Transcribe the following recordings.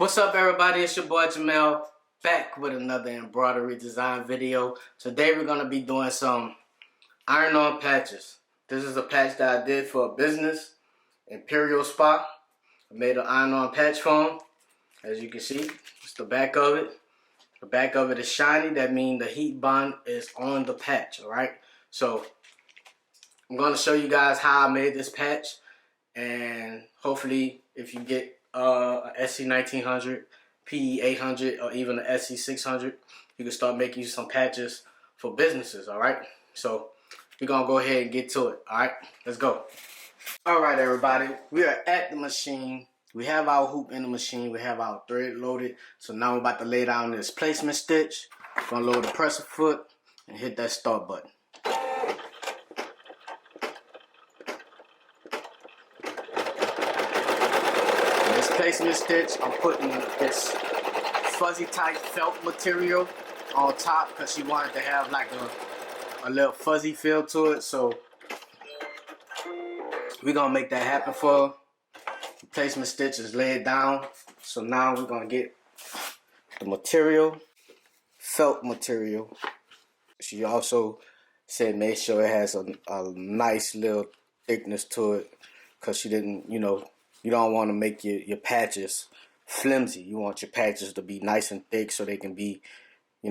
What's up, everybody? It's your boy Jamel, back with another embroidery design video. Today we're going to be doing some iron-on patches. This is a patch that I did for a business, Imperial Spa. I made an iron-on patch for them. As you can see, it's the back of it. The back of it is shiny. That means the heat bond is on the patch, alright? So I'm going to show you guys how I made this patch. And hopefully if you get a SC1900, PE800, or even a SC600, you can start making some patches for businesses, alright? So we're going to go ahead and get to it, alright? Let's go. Alright, everybody, we are at the machine. We have our hoop in the machine. We have our thread loaded. So now we're about to lay down this placement stitch. We're going to load the presser foot and hit that start button. Placement stitch, I'm putting this fuzzy type felt material on top because she wanted to have like a little fuzzy feel to it, so we're gonna make that happen for her. The placement stitch is laid down, so now we're gonna get the material, felt material. She also said make sure it has a nice little thickness to it because she didn't, you don't want to make your patches flimsy. You want your patches to be nice and thick so they can be, a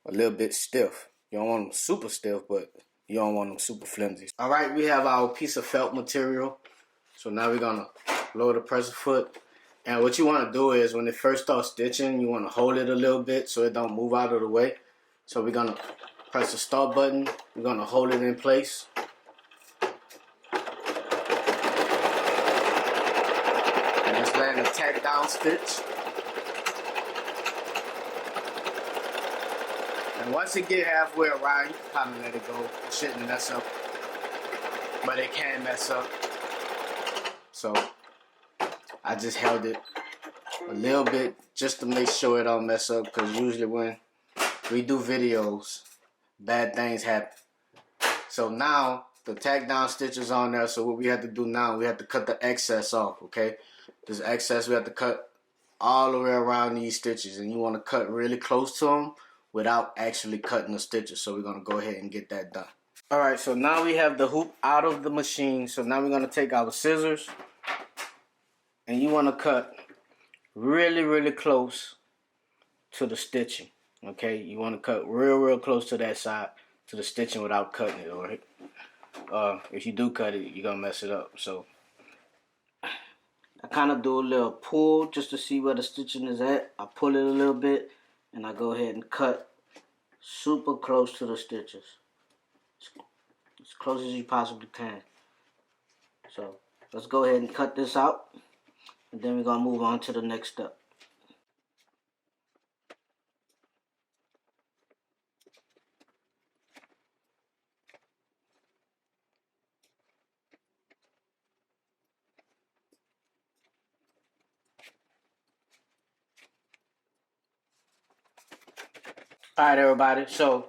little bit stiff. You don't want them super stiff, but you don't want them super flimsy. All right, we have our piece of felt material. So now we're going to lower the presser foot. And what you want to do is when it first starts stitching, you want to hold it a little bit so it don't move out of the way. So we're going to press the start button. We're going to hold it in place. Land a tack down stitch, and once it get halfway around, you can kind of let it go. It shouldn't mess up, but it can mess up. So I just held it a little bit just to make sure it don't mess up, because usually when we do videos, bad things happen. So now the tack down stitch is on there, so what we have to do now, we have to cut the excess off, okay? This excess we have to cut all the way around these stitches, and you want to cut really close to them without actually cutting the stitches. So we're going to go ahead and get that done. Alright, so now we have the hoop out of the machine. So now we're going to take our scissors, and you want to cut really close to the stitching. Okay, you want to cut real close to that side, to the stitching, without cutting it. Alright, if you do cut it, you're going to mess it up. So I kind of do a little pull just to see where the stitching is at. I pull it a little bit, and I go ahead and cut super close to the stitches. As close as you possibly can. So let's go ahead and cut this out, and then we're going to move on to the next step. Alright, everybody, so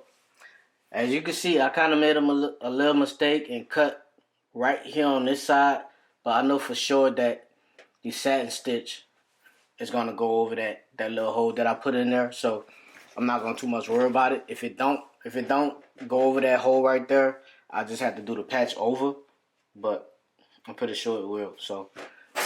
as you can see, I kind of made a little mistake and cut right here on this side, but I know for sure that the satin stitch is going to go over that little hole that I put in there, so I'm not going to too much worry about it. If it don't go over that hole right there, I just have to do the patch over, but I'm pretty sure it will. So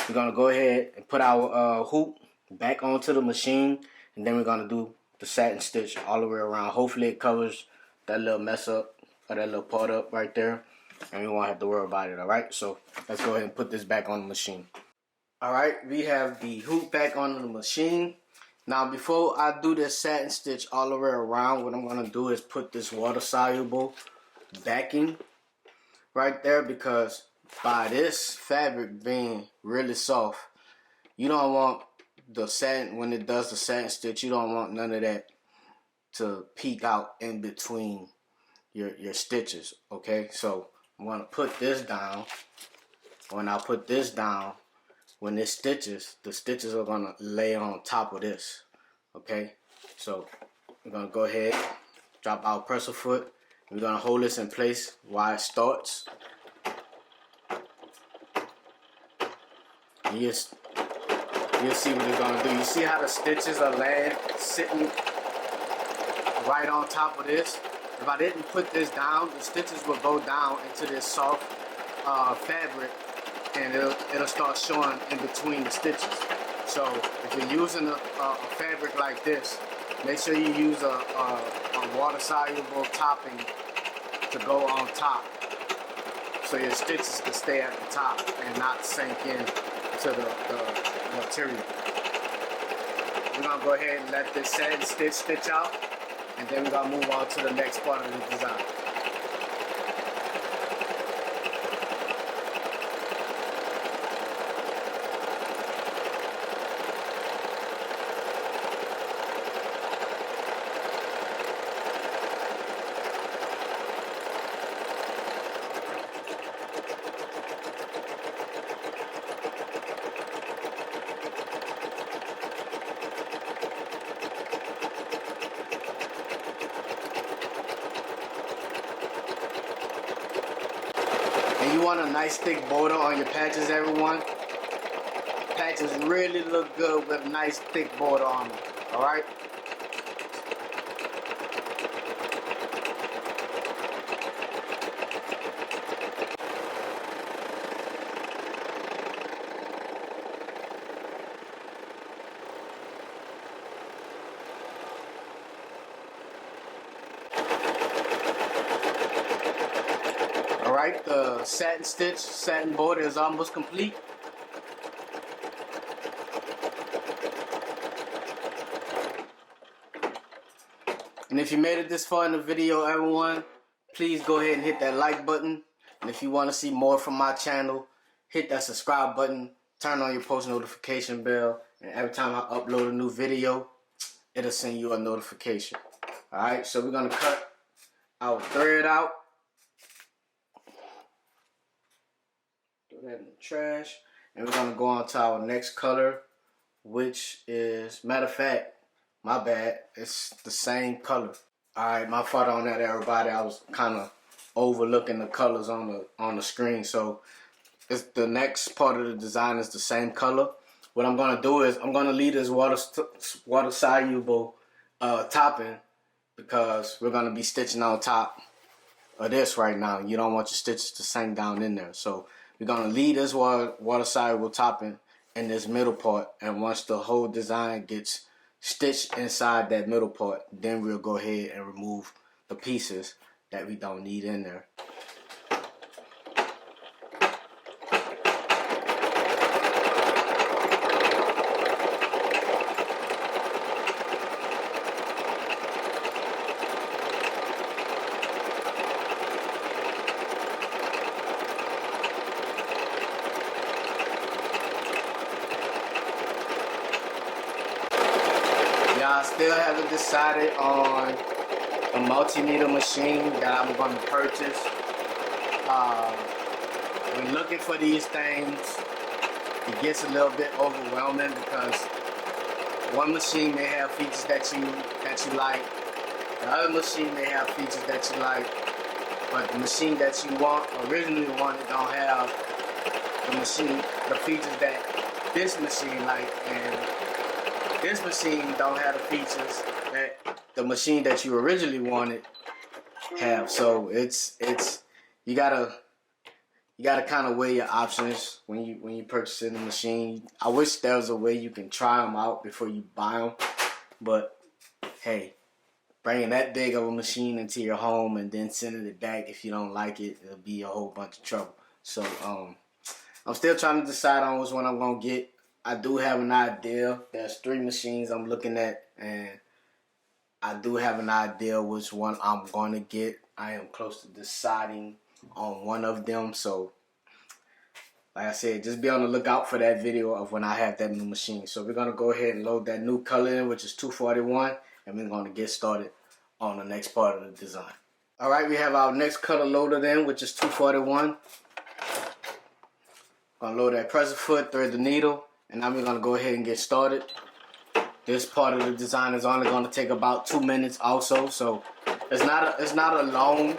we're going to go ahead and put our hoop back onto the machine, and then we're going to do the satin stitch all the way around. Hopefully it covers that little mess up or that little part up right there, and we won't have to worry about it. Alright, so let's go ahead and put this back on the machine. Alright, we have the hoop back on the machine. Now before I do this satin stitch all the way around, what I'm going to do is put this water soluble backing right there, because by this fabric being really soft, you don't want the satin, when it does the satin stitch, you don't want none of that to peek out in between your stitches. Okay, so I'm going to put this down. When I put this down, when this stitches, the stitches are going to lay on top of this. Okay, so we're going to go ahead, drop our presser foot. We're going to hold this in place while it starts. You you'll see what it's gonna do. You see how the stitches are laying, sitting right on top of this? If I didn't put this down, the stitches will go down into this soft fabric, and it'll start showing in between the stitches. So if you're using a fabric like this, make sure you use a water-soluble topping to go on top, so your stitches can stay at the top and not sink in to the material. We're gonna go ahead and let this satin stitch out, and then we're gonna move on to the next part of the design. And you want a nice thick border on your patches, everyone. Patches really look good with a nice thick border on them, alright? Alright, the satin border is almost complete. And if you made it this far in the video, everyone, please go ahead and hit that like button. And if you want to see more from my channel, hit that subscribe button, turn on your post notification bell, and every time I upload a new video, it'll send you a notification. Alright, so we're going to cut our thread out. Throw that in the trash. And we're going to go on to our next color, which is, matter of fact, my bad, it's the same color. Alright, my fault on that, everybody. I was kind of overlooking the colors on the screen. So it's the next part of the design is the same color. What I'm going to do is I'm going to leave this water soluble topping, because we're going to be stitching on top of this right now. You don't want your stitches to sink down in there. So we're going to leave this water soluble topping in this middle part, and once the whole design gets stitched inside that middle part, then we'll go ahead and remove the pieces that we don't need in there. I still haven't decided on a multimeter machine that I'm going to purchase. When looking for these things, it gets a little bit overwhelming, because one machine may have features that you like, the other machine may have features that you like, but the machine that you originally wanted don't have the features that this machine like, and this machine don't have the features that the machine that you originally wanted have. So it's you gotta kind of weigh your options when you purchasing the machine. I wish there was a way you can try them out before you buy them, but hey, bringing that big of a machine into your home and then sending it back if you don't like it, it'll be a whole bunch of trouble. So I'm still trying to decide on which one I'm gonna get. I do have an idea. There's 3 machines I'm looking at, and I do have an idea which one I'm going to get. I am close to deciding on one of them. So, like I said, just be on the lookout for that video of when I have that new machine. So we're going to go ahead and load that new color in, which is 241, and we're going to get started on the next part of the design. Alright, we have our next color loaded in, which is 241. Going to load that presser foot, thread the needle. And now we're going to go ahead and get started. This part of the design is only going to take about 2 minutes also. So it's not a long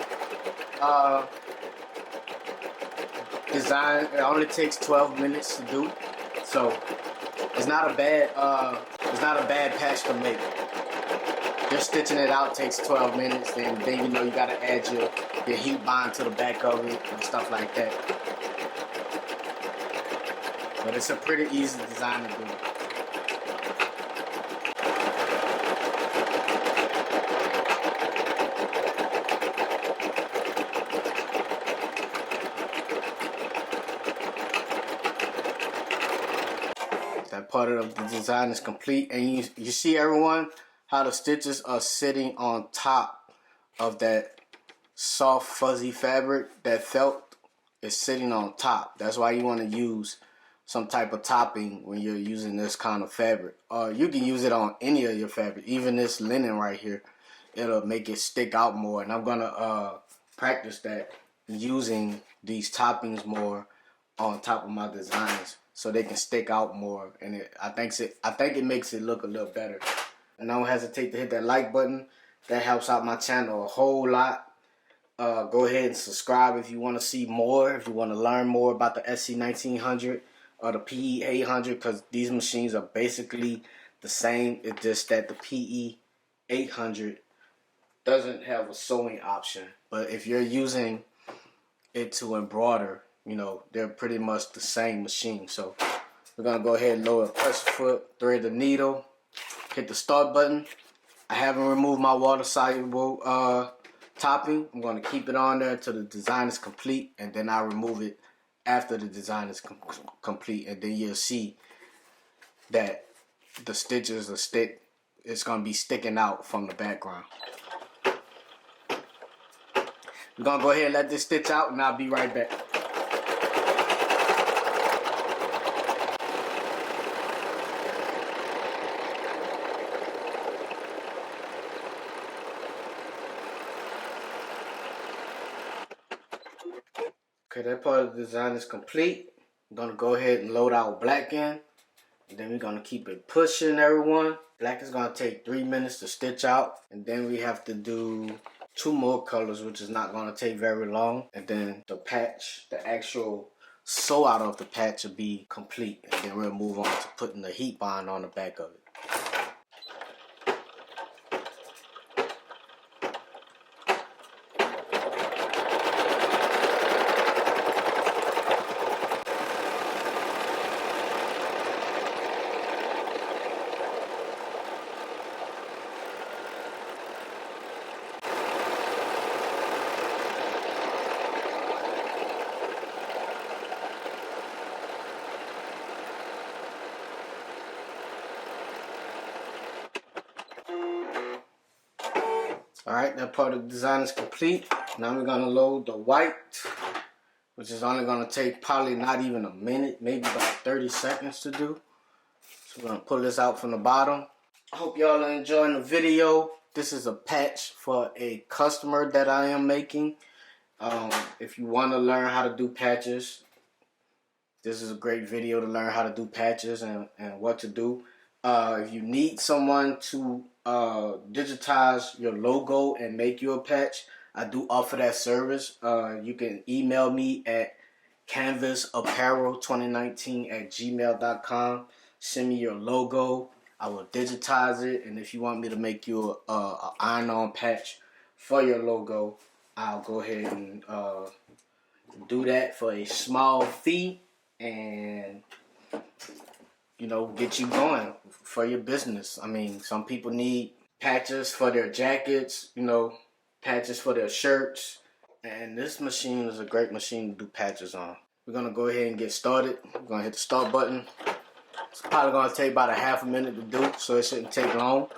design. It only takes 12 minutes to do. So It's not a bad patch to make. Just stitching it out takes 12 minutes, and then you know you gotta add your heat bond to the back of it and stuff like that. But it's a pretty easy design to do. That part of the design is complete, and you see, everyone, how the stitches are sitting on top of that soft fuzzy fabric. That felt is sitting on top. That's why you want to use some type of topping when you're using this kind of fabric. You can use it on any of your fabric, even this linen right here. It'll make it stick out more, and I'm gonna practice that using these toppings more on top of my designs, so they can stick out more, and I think it makes it look a little better. And don't hesitate to hit that like button. That helps out my channel a whole lot. Go ahead and subscribe if you want to see more, if you want to learn more about the SC1900 or the PE800, because these machines are basically the same. It's just that the PE800 doesn't have a sewing option, but if you're using it to embroider, you know, they're pretty much the same machine. So we're gonna go ahead and lower the pressure foot, thread the needle, hit the start button. I haven't removed my water soluble topping. I'm gonna keep it on there until the design is complete, and then I'll remove it after the design is complete, and then you'll see that the stitches are it's gonna be sticking out from the background. We're gonna go ahead and let this stitch out, and I'll be right back. Okay, that part of the design is complete. I'm gonna go ahead and load our black in, and then we're gonna keep it pushing, everyone. Black is gonna take 3 minutes to stitch out, and then we have to do 2 more colors, which is not gonna take very long. And then the patch, the actual sew out of the patch will be complete, and then we'll move on to putting the heat bond on the back of it. Alright, that part of the design is complete. Now we're gonna load the white, which is only gonna take probably not even a minute, maybe about 30 seconds to do. So we're gonna pull this out from the bottom. I hope y'all are enjoying the video. This is a patch for a customer that I am making. If you want to learn how to do patches, this is a great video to learn how to do patches and what to do. If you need someone to digitize your logo and make you a patch, I do offer that service. You can email me at canvasapparel2019@gmail.com. Send me your logo. I will digitize it, and if you want me to make you a iron-on patch for your logo, I'll go ahead and do that for a small fee, and you know, get you going for your business. I mean, some people need patches for their jackets, you know, patches for their shirts, and this machine is a great machine to do patches on. We're gonna go ahead and get started. We're gonna hit the start button. It's probably gonna take about a half a minute to do, so it shouldn't take long.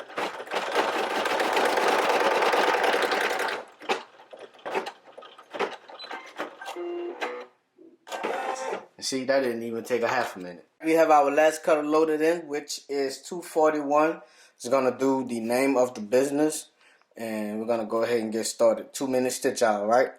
And see, that didn't even take a half a minute. We have our last color loaded in, which is 241. It's gonna do the name of the business, and we're gonna go ahead and get started. 2 minute stitch out, right?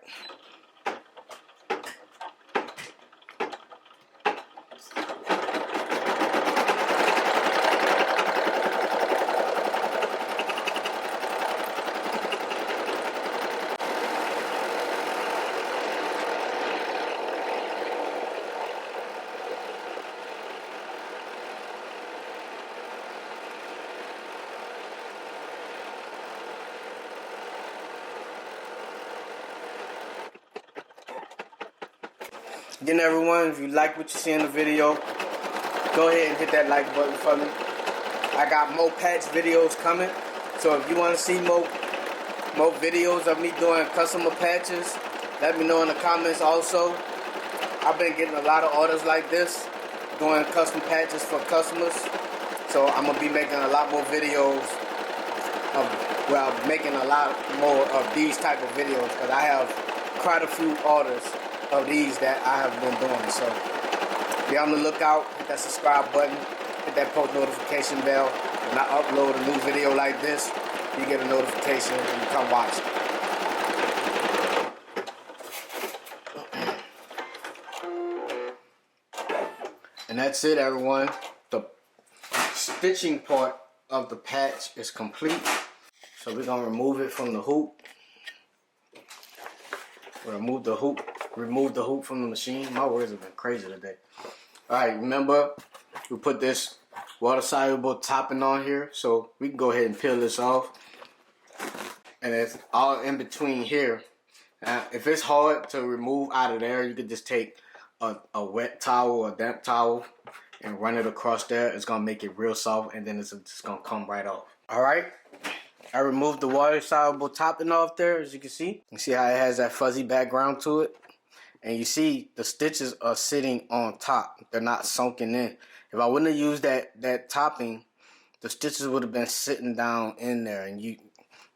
Again, everyone, if you like what you see in the video, go ahead and hit that like button for me. I got more patch videos coming, so if you want to see more videos of me doing customer patches, let me know in the comments also. I've been getting a lot of orders like this, doing custom patches for customers, so I'm gonna be making a lot more videos of, well, making a lot more of these type of videos, because I have quite a few orders of these that I have been doing. So be on the lookout, hit that subscribe button, hit that post notification bell. When I upload a new video like this, you get a notification and you come watch it. And that's it, everyone. The stitching part of the patch is complete. So we're gonna remove it from the hoop. Remove the hoop from the machine. My words have been crazy today. Alright, remember we put this water soluble topping on here, so we can go ahead and peel this off. And it's all in between here. If it's hard to remove out of there, you could just take a wet towel or a damp towel and run it across there. It's gonna make it real soft, and then it's just gonna come right off. Alright, I removed the water soluble topping off there, as you can see. You see how it has that fuzzy background to it? And you see the stitches are sitting on top. They're not sunken in. If I wouldn't have used that topping, the stitches would have been sitting down in there, and you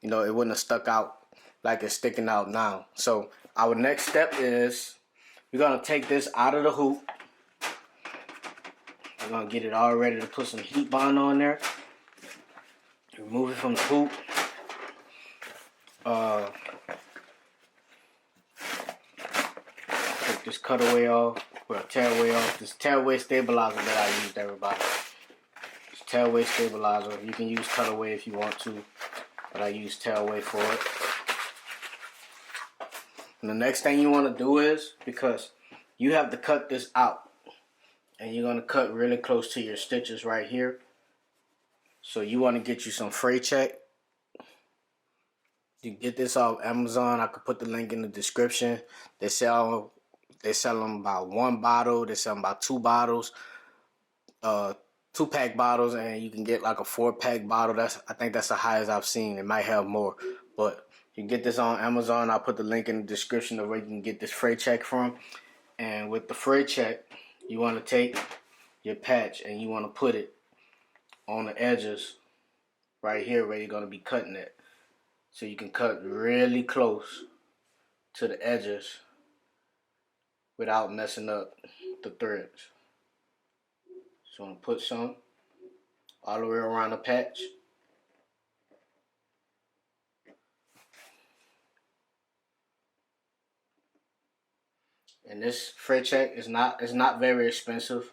know, it wouldn't have stuck out like it's sticking out now. So our next step is we're gonna take this out of the hoop. We're gonna get it all ready to put some heat bond on there. Remove it from the hoop. Take this cutaway off, well, tearaway off. This tearaway stabilizer that I used, everybody. This tearaway stabilizer. You can use cutaway if you want to, but I use tearaway for it. And the next thing you want to do is, because you have to cut this out, and you're going to cut really close to your stitches right here. So you want to get you some fray check. You can get this off Amazon. I could put the link in the description. They sell them about 1 bottle. They sell them about 2 bottles, 2-pack bottles, and you can get like a 4-pack bottle. I think that's the highest I've seen. It might have more, but you can get this on Amazon. I'll put the link in the description of where you can get this fray check from. And with the fray check, you want to take your patch and you want to put it on the edges right here where you're going to be cutting it. So you can cut really close to the edges without messing up the threads. So I'm going to put some all the way around the patch. And this fray check is not very expensive.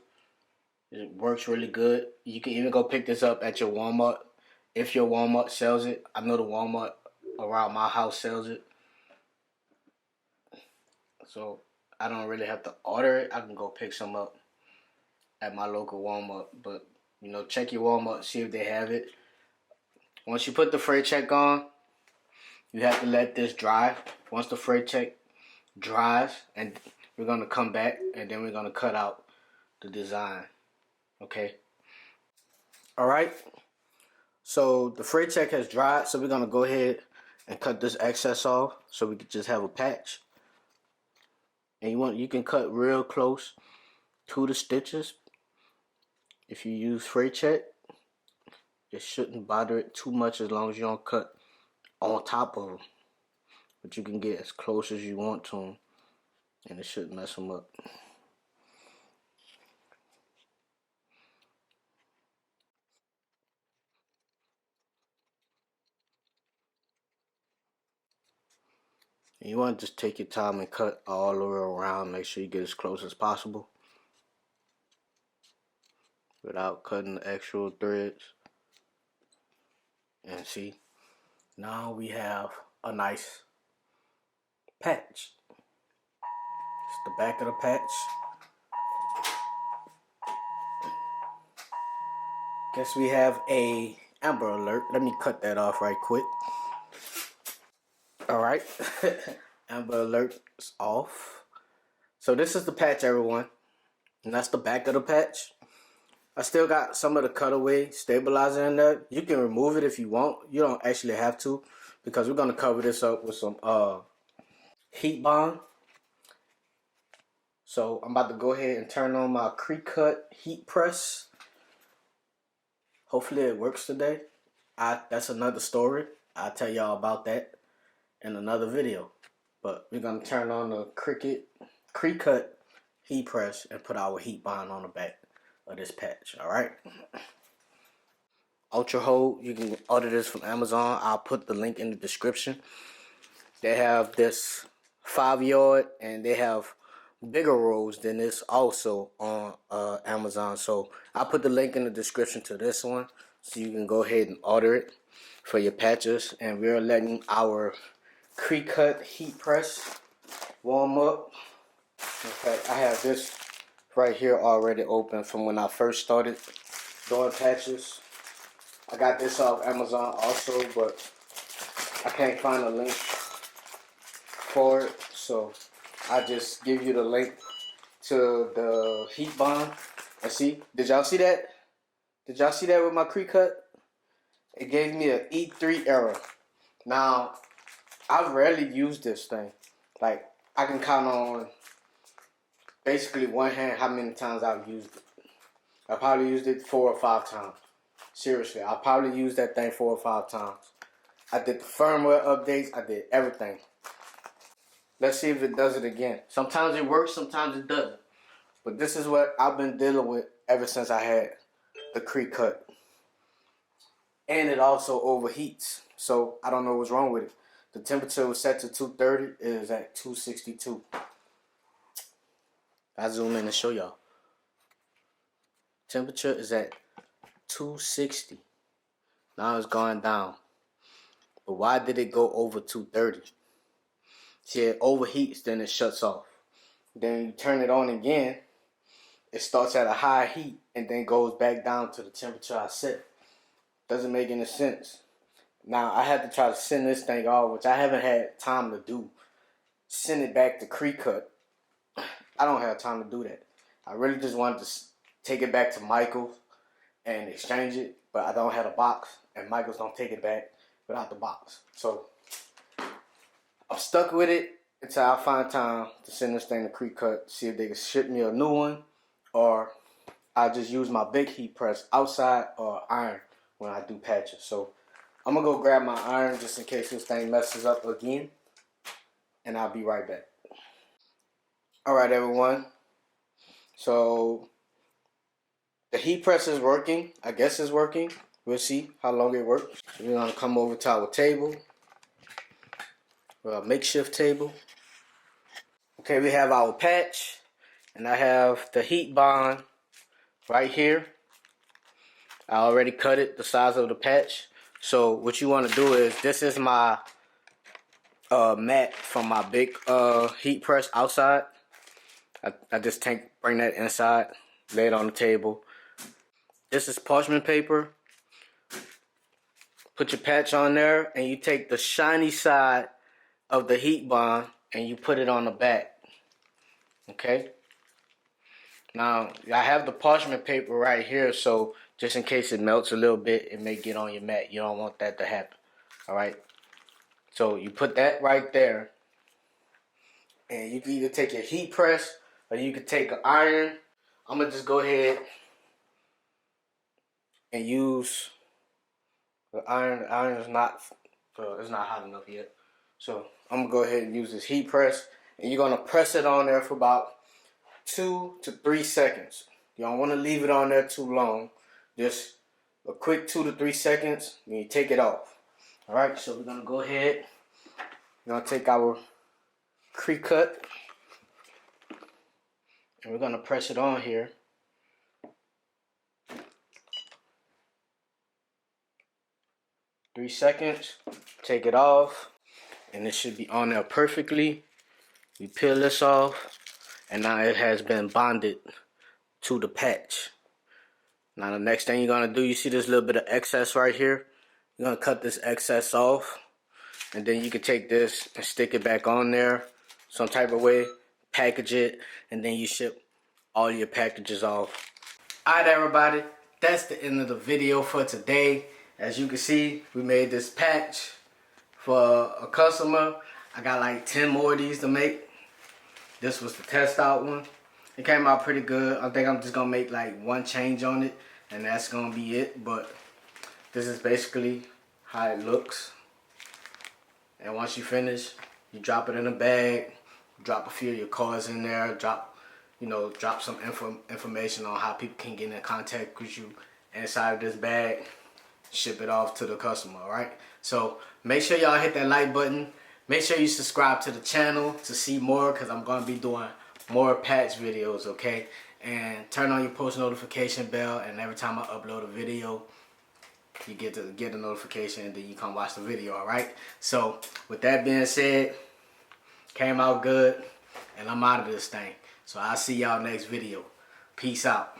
It works really good. You can even go pick this up at your Walmart if your Walmart sells it. I know the Walmart around my house sells it, so I don't really have to order it. I can go pick some up at my local Walmart. But you know, check your Walmart, see if they have it. Once you put the fray check on, you have to let this dry. Once the fray check dries, and we're gonna come back and then we're gonna cut out the design. Okay. All right. So the fray check has dried, so we're gonna go ahead and cut this excess off so we can just have a patch. And you can cut real close to the stitches. If you use fray check, it shouldn't bother it too much as long as you don't cut on top of them. But you can get as close as you want to them, and it shouldn't mess them up. And you want to just take your time and cut all the way around. Make sure you get as close as possible without cutting the actual threads. And see, now we have a nice patch. It's the back of the patch. Guess we have a Amber Alert. Let me cut that off right quick. Alright, Amber Alert is off. So this is the patch, everyone. And that's the back of the patch. I still got some of the cutaway stabilizer in there. You can remove it if you want. You don't actually have to, because we're going to cover this up with some heat bond. So I'm about to go ahead and turn on my Cricut heat press. Hopefully it works today. That's another story. I'll tell y'all about that in another video. But we're going to turn on the Cricut heat press and put our heat bond on the back of this patch. Alright. Ultra Hold, you can order this from Amazon. I'll put the link in the description. They have this 5-yard and they have bigger rolls than this also on Amazon. So I'll put the link in the description to this one so you can go ahead and order it for your patches. And we're letting our Cricut heat press warm up. In fact, I have this right here already open from when I first started doing patches. I got this off Amazon also, but I can't find a link for it, so I just give you the link to the heat bond. And see, did y'all see that? Did y'all see that with my Cricut? It gave me an E3 error. Now, I rarely use this thing. Like, I can count on basically one hand how many times I've used it. I probably used it 4 or 5 times. Seriously, I probably used that thing 4 or 5 times. I did the firmware updates. I did everything. Let's see if it does it again. Sometimes it works, sometimes it doesn't. But this is what I've been dealing with ever since I had the Cricut. And it also overheats. So I don't know what's wrong with it. The temperature was set to 230. It is at 262. I zoom in and show y'all. Temperature is at 260. Now it's going down. But why did it go over 230? See, it overheats, then it shuts off. Then you turn it on again, it starts at a high heat and then goes back down to the temperature I set. Doesn't make any sense. Now I had to try to send this thing off, which I haven't had time to do. Send it back to Cricut. I don't have time to do that. I really just wanted to take it back to Michael's and exchange it, but I don't have a box, and Michael's don't take it back without the box. So I'm stuck with it until I find time to send this thing to Cricut, see if they can ship me a new one, or I just use my big heat press outside or iron when I do patches. So I'm gonna go grab my iron just in case this thing messes up again, and I'll be right back. Alright everyone, so the heat press is working. I guess it's working. We'll see how long it works. So we're gonna come over to our table, a makeshift table. Okay, we have our patch, and I have the heat bond right here. I already cut it the size of the patch. So what you want to do is, this is my mat from my big heat press outside. I just bring that inside, lay it on the table. This is parchment paper. Put your patch on there, and you take the shiny side of the heat bond and you put it on the back. Okay? Now, I have the parchment paper right here, so just in case it melts a little bit, it may get on your mat. You don't want that to happen. Alright? So you put that right there, and you can either take your heat press or you can take an iron. I'm gonna just go ahead and use the iron. The iron is not, it's not hot enough yet. So I'm gonna go ahead and use this heat press, and you're gonna press it on there for about 2 to 3 seconds. You don't want to leave it on there too long. Just a quick 2 to 3 seconds, and you take it off. All right, so we're gonna go ahead. We're gonna take our Cricut, and we're gonna press it on here. Three seconds. Take it off, and it should be on there perfectly. We peel this off, and now it has been bonded to the patch. Now the next thing you're gonna do, you see this little bit of excess right here? You're gonna cut this excess off, and then you can take this and stick it back on there some type of way, package it, and then you ship all your packages off. Alright everybody, that's the end of the video for today. As you can see, we made this patch for a customer. I got like 10 more of these to make. This was the test out one. It came out pretty good. I think I'm just gonna make like one change on it, and that's gonna be it. But this is basically how it looks. And once you finish, you drop it in a bag, drop a few of your cards in there, drop some information on how people can get in contact with you inside of this bag, ship it off to the customer, alright? So make sure y'all hit that like button. Make sure you subscribe to the channel to see more, because I'm going to be doing more patch videos, okay? And turn on your post notification bell, and every time I upload a video, you get a notification, and then you come watch the video, alright? So with that being said, came out good, and I'm out of this thing. So I'll see y'all next video. Peace out.